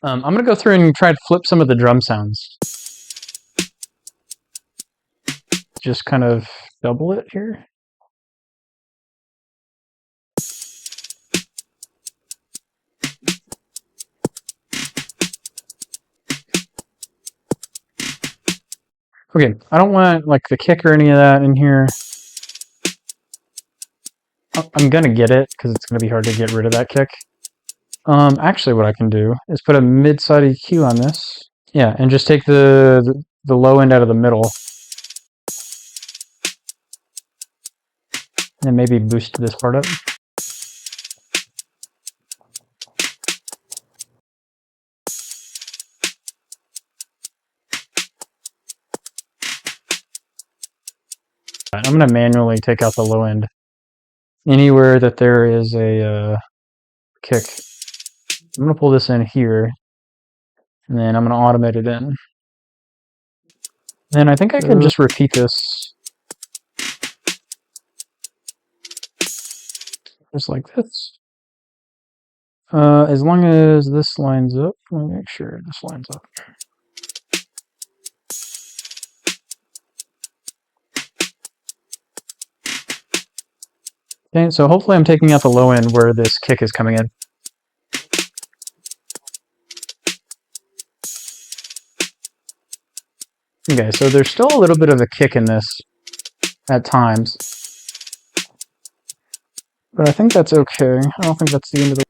I'm going to go through and try to flip some of the drum sounds. Just kind of double it here. Okay, I don't want like the kick or any of that in here. I'm gonna get it because it's gonna be hard to get rid of that kick. Actually, what I can do is put a mid-side EQ on this. Yeah, and just take the low end out of the middle, and maybe boost this part up. I'm gonna manually take out the low end anywhere that there is a kick. I'm gonna pull this in here, and then I'm gonna automate it in. Then I think I can just repeat this just like this. As long as this lines up, let me make sure this lines up. Okay, so hopefully I'm taking out the low end where this kick is coming in. Okay, so there's still a little bit of a kick in this at times. But I think that's okay. I don't think that's the end of the...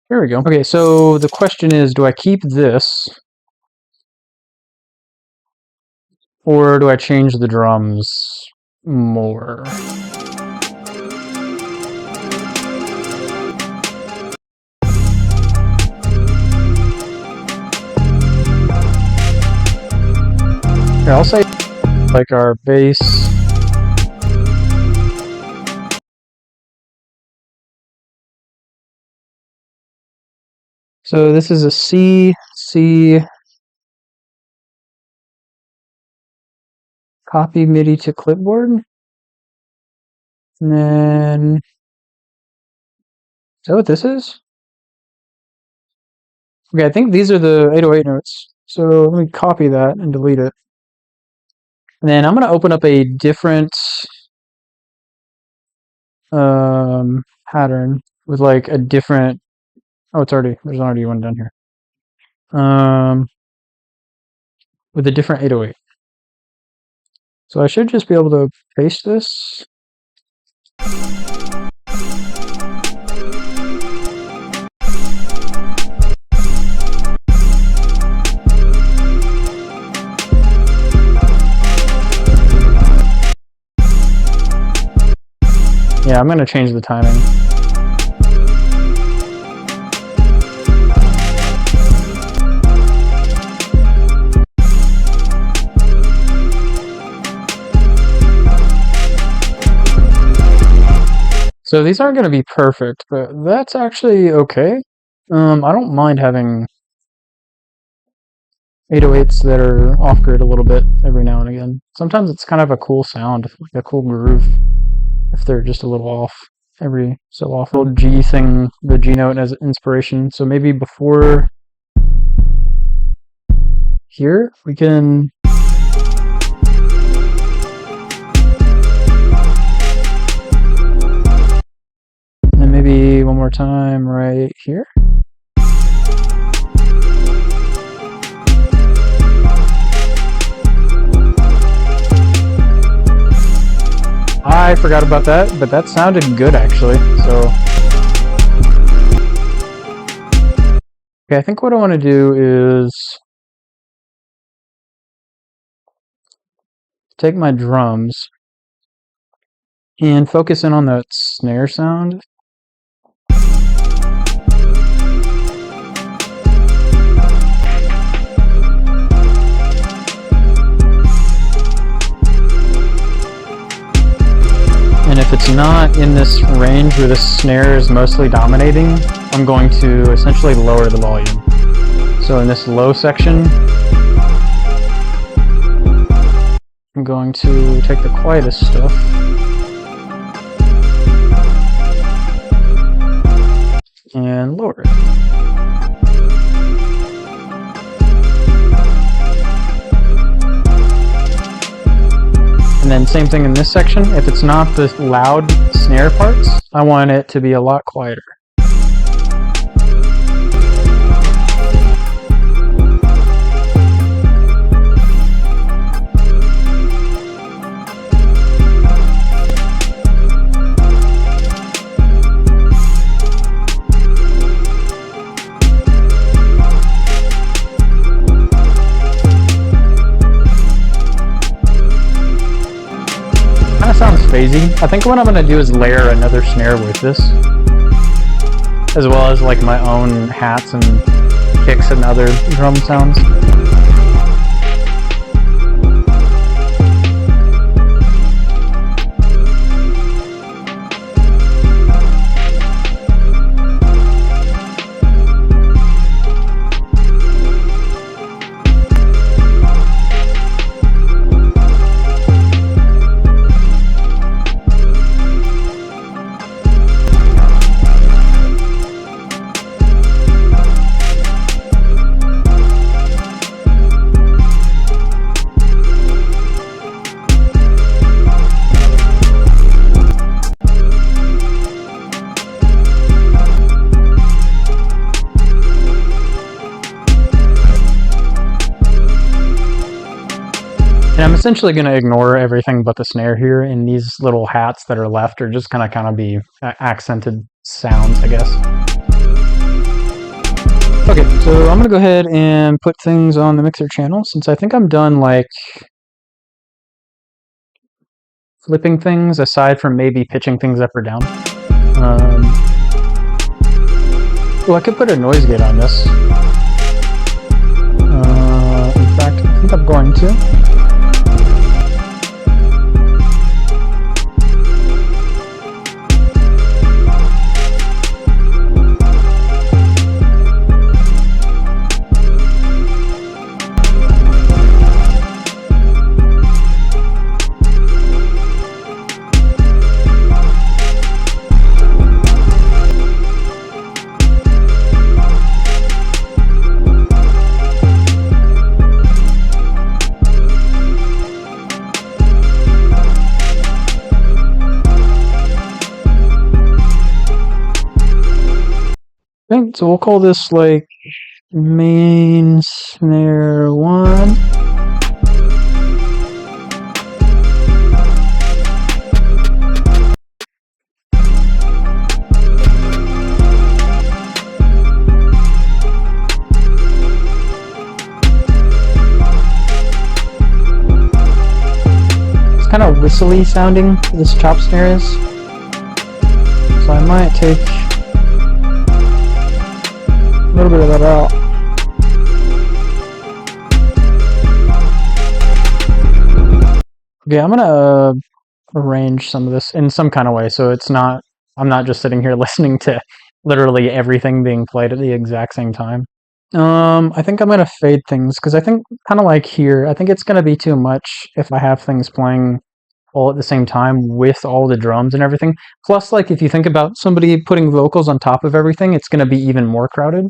Here we go. Okay, so the question is, do I keep this? Or do I change the drums more? Here, I'll say like our bass. So this is a C, copy MIDI to clipboard. And then, is that what this is? Okay, I think these are the 808 notes. So let me copy that and delete it. And then I'm going to open up a different pattern with like a different... Oh, there's already one down here. With a different 808. So I should just be able to paste this. Yeah, I'm going to change the timing. So these aren't going to be perfect, but that's actually okay. I don't mind having 808s that are off-grid a little bit every now and again. Sometimes it's kind of a cool sound, like a cool groove, if they're just a little off every so often. G thing, the G note as inspiration. So maybe before here, we can... And maybe one more time right here. I forgot about that, but that sounded good actually, so... Okay, I think what I want to do is take my drums and focus in on that snare sound. And if it's not in this range where the snare is mostly dominating, I'm going to essentially lower the volume. So in this low section, I'm going to take the quietest stuff and lower it. And then same thing in this section. If it's not the loud snare parts, I want it to be a lot quieter. Sounds phasey. I think what I'm going to do is layer another snare with this, as well as like my own hats and kicks and other drum sounds. And I'm essentially going to ignore everything but the snare here, and these little hats that are left are just going to kind of be accented sounds, I guess. Okay, so I'm going to go ahead and put things on the mixer channel, since I think I'm done, like, flipping things, aside from maybe pitching things up or down. Well, I could put a noise gate on this. In fact, I think I'm going to. Okay, so we'll call this like main snare 1. It's kind of whistly sounding, this chop snare is. So I might take a little bit of that out. Okay, I'm gonna arrange some of this in some kind of way, so it's not, I'm not just sitting here listening to literally everything being played at the exact same time. I think I'm gonna fade things, because I think, kind of like here, I think it's gonna be too much if I have things playing all at the same time with all the drums and everything. Plus, like, if you think about somebody putting vocals on top of everything, it's gonna be even more crowded.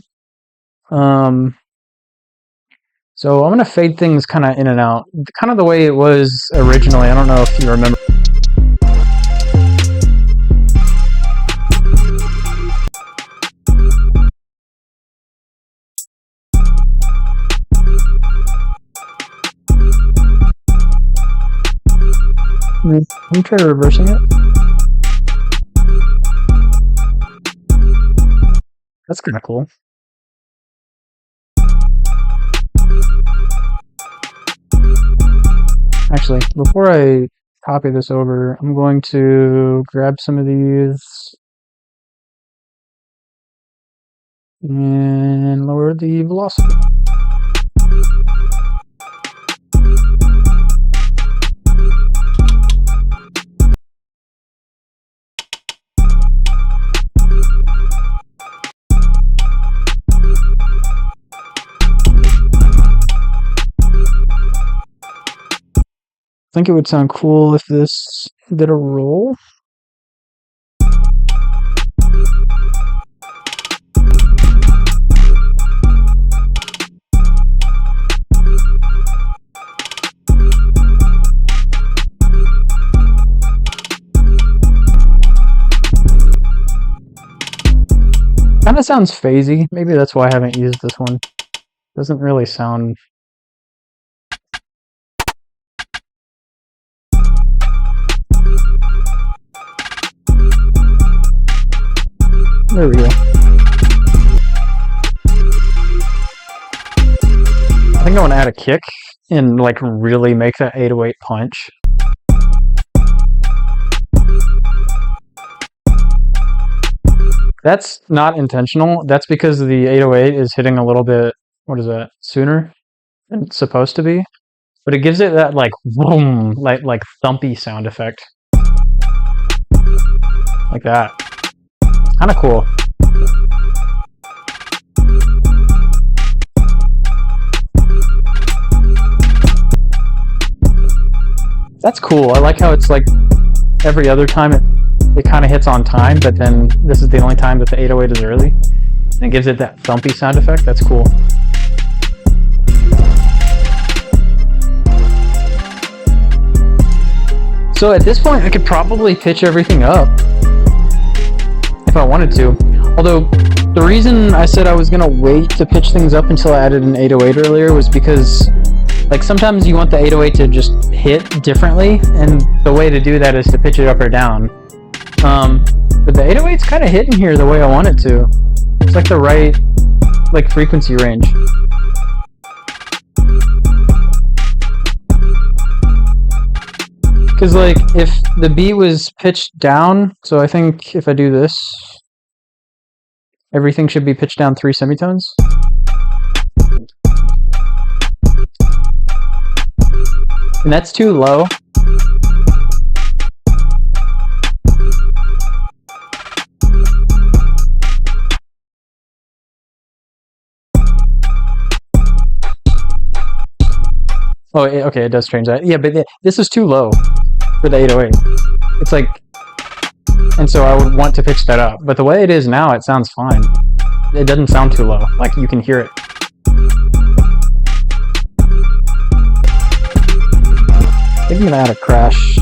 So I'm gonna fade things kind of in and out, kind of the way it was originally. I don't know if you remember. Let me try reversing it. That's kind of cool. Actually, before I copy this over, I'm going to grab some of these and lower the velocity. think it would sound cool if this did a roll. Kind of sounds phasey. Maybe that's why I haven't used this one. Doesn't really sound... There we go. I think I want to add a kick and like really make that 808 punch. That's not intentional. That's because the 808 is hitting a little bit, what is that, sooner than it's supposed to be. But it gives it that like boom, like thumpy sound effect. Like that. It's kind of cool. That's cool. I like how it's like every other time it kind of hits on time, but then this is the only time that the 808 is early. And it gives it that thumpy sound effect. That's cool. So at this point, I could probably pitch everything up if I wanted to. Although, the reason I said I was going to wait to pitch things up until I added an 808 earlier was because like sometimes you want the 808 to just hit differently, and the way to do that is to pitch it up or down. But the 808's kind of hitting here the way I want it to. It's like the right like frequency range. Because like if the beat was pitched down, so I think if I do this, everything should be pitched down 3 semitones. And that's too low. Oh, okay, it does change that. Yeah, but this is too low for the 808. It's like, and so I would want to pitch that up. But the way it is now, it sounds fine. It doesn't sound too low. Like, you can hear it. I think I'm gonna add a crash.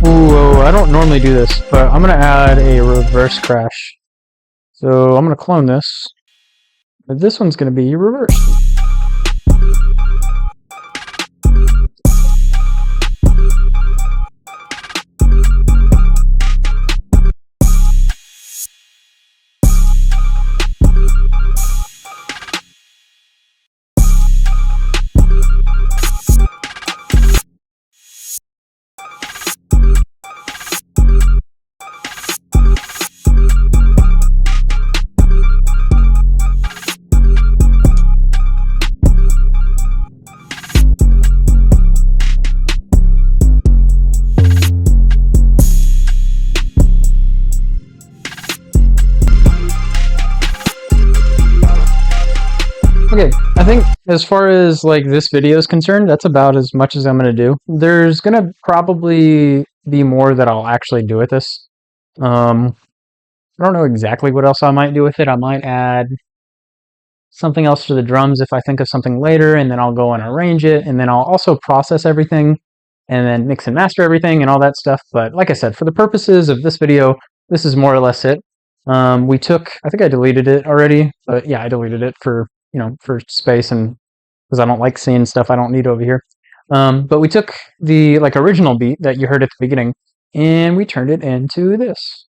Ooh, I don't normally do this, but I'm gonna add a reverse crash. So I'm gonna clone this. But this one's gonna be reversed. Okay, I think as far as like this video is concerned, that's about as much as I'm going to do. There's going to probably be more that I'll actually do with this. I don't know exactly what else I might do with it. I might add something else for the drums if I think of something later, and then I'll go and arrange it, and then I'll also process everything, and then mix and master everything and all that stuff. But like I said, for the purposes of this video, this is more or less it. We took, I think I deleted it already, but yeah, I deleted it for, you know, for space and because I don't like seeing stuff I don't need over here. But we took the like original beat that you heard at the beginning and we turned it into this.